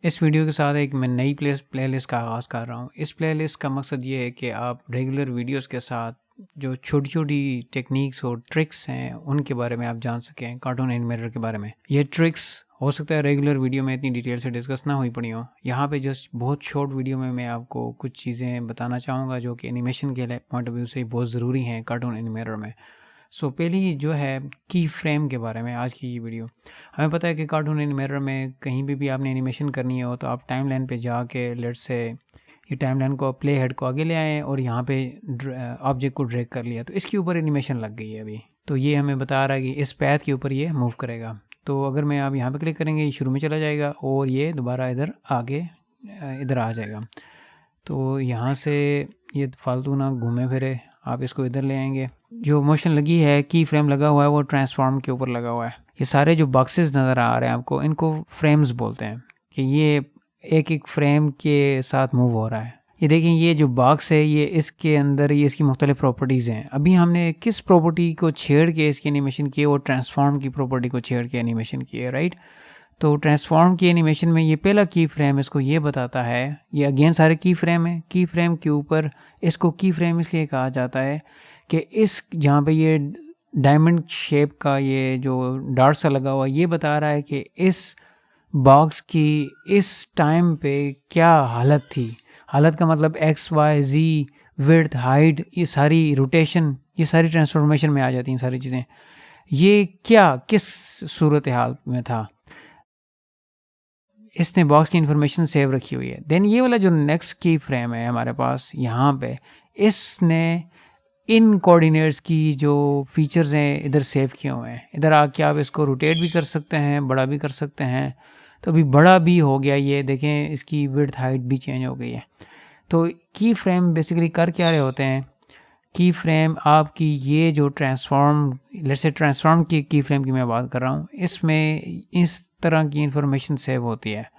इस वीडियो के साथ एक मैं नई प्लेलिस्ट का आगाज़ कर रहा हूँ। इस प्लेलिस्ट का मकसद ये है कि आप रेगुलर वीडियोस के साथ जो छोटी छोटी टेक्निक्स और ट्रिक्स हैं उनके बारे में आप जान सकें, कार्टून एनिमेटर के बारे में। ये ट्रिक्स हो सकता है रेगुलर वीडियो में इतनी डिटेल से डिस्कस ना हुई पड़ी हो। यहाँ पे जस्ट बहुत शॉर्ट वीडियो में मैं आपको कुछ चीज़ें बताना चाहूँगा जो कि एनिमेशन के पॉइंट ऑफ व्यू से बहुत ज़रूरी हैं कार्टून एनिमेटर में। पहली जो है की फ्रेम के बारे में आज की ये वीडियो। हमें पता है कि कार्टून एनिमेटर में कहीं भी आपने एनिमेशन करनी हो तो आप टाइमलाइन पे जाके लेट से ये टाइमलाइन को प्ले हेड को आगे ले आए और यहाँ पे ऑब्जेक्ट को ड्रैग कर लिया तो इसके ऊपर एनिमेशन लग गई है अभी। तो ये हमें बता रहा है कि इस पैथ के ऊपर ये मूव करेगा। तो अगर मैं आप यहाँ पे क्लिक करेंगे ये शुरू में चला जाएगा और ये दोबारा इधर आगे इधर आ जाएगा। तो यहाँ से ये फालतू ना घूमे फिरे, आप इसको इधर ले आएंगे। जो मोशन लगी है की फ्रेम लगा हुआ है वो ट्रांसफॉर्म के ऊपर लगा हुआ है। ये सारे जो बॉक्सेस नज़र आ रहे हैं आपको इनको फ्रेम्स बोलते हैं कि ये एक एक फ्रेम के साथ मूव हो रहा है। ये देखें ये जो बॉक्स है ये इसके अंदर ये इसकी मुख्तलिफ प्रॉपर्टीज़ हैं। अभी हमने किस प्रॉपर्टी को छेड़ के इसकी एनिमेशन की है, वो ट्रांसफॉर्म की प्रॉपर्टी को छेड़ के एनिमेशन की है, राइट। तो ट्रांसफॉर्म की एनिमेशन में ये पहला की फ्रेम इसको ये बताता है, ये अगेन सारे की फ्रेम है। की फ्रेम के ऊपर इसको की फ्रेम इसलिए कहा जाता है कि इस जहाँ पे ये डायमंड शेप का ये जो डार्ट सा लगा हुआ ये बता रहा है कि इस बॉक्स की इस टाइम पे क्या हालत थी। हालत का मतलब एक्स वाई जी विड्थ हाइट ये सारी रोटेशन ये सारी ट्रांसफॉर्मेशन में आ जाती हैं सारी चीज़ें। ये क्या किस सूरत हाल में था, इसने बॉक्स की इन्फॉर्मेशन सेव रखी हुई है। देन ये वाला जो नेक्स्ट की फ्रेम है हमारे पास यहाँ पे, इसने इन कोऑर्डिनेट्स की जो फीचर्स हैं इधर सेव किए हुए हैं। इधर आके आप इसको रोटेट भी कर सकते हैं, बड़ा भी कर सकते हैं। तो अभी बड़ा भी हो गया, ये देखें इसकी विड्थ हाइट भी चेंज हो गई है। तो की फ्रेम बेसिकली कर क्या रहे होते हैं, की फ्रेम आपकी ये जो ट्रांसफॉर्म लेट्स से ट्रांसफॉर्म की फ्रेम की मैं बात कर रहा हूँ, इसमें इस तरह की इंफॉर्मेशन सेव होती है।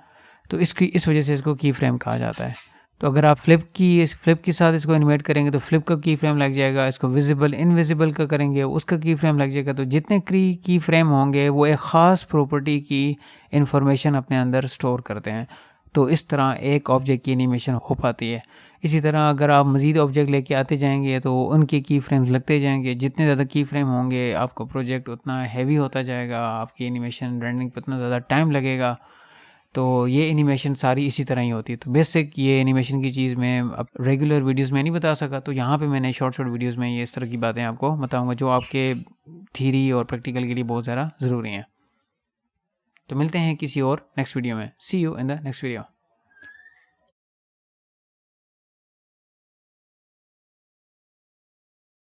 तो इस वजह से इसको की फ्रेम कहा जाता है। तो अगर आप फ्लिप के साथ इसको एनिमेट करेंगे तो फ्लिप का की फ्रेम लग जाएगा। इसको विजिबल इनविजिबल का करेंगे उसका की फ्रेम लग जाएगा। तो जितने की फ्रेम होंगे वो एक ख़ास प्रॉपर्टी की इंफॉर्मेशन अपने अंदर स्टोर करते हैं। तो इस तरह एक ऑब्जेक्ट की एनिमेशन हो पाती है। इसी तरह अगर आप मज़ीद ऑब्जेक्ट लेके आते जाएंगे तो उनके की फ्रेम्स लगते जाएंगे। जितने ज़्यादा की फ्रेम होंगे आपका प्रोजेक्ट उतना हैवी होता जाएगा, आपकी एनिमेशन रेंडरिंग पर उतना ज़्यादा टाइम लगेगा। तो ये एनिमेशन सारी इसी तरह ही होती है। तो बेसिक ये एनिमेशन की चीज़ मैं अब रेगुलर वीडियोस में नहीं बता सका, तो यहाँ पे मैंने शॉर्ट वीडियोस में ये इस तरह की बातें आपको बताऊँगा जो आपके थ्योरी और प्रैक्टिकल के लिए बहुत ज़्यादा ज़रूरी हैं। तो मिलते हैं किसी और नेक्स्ट वीडियो में। See you in the next video.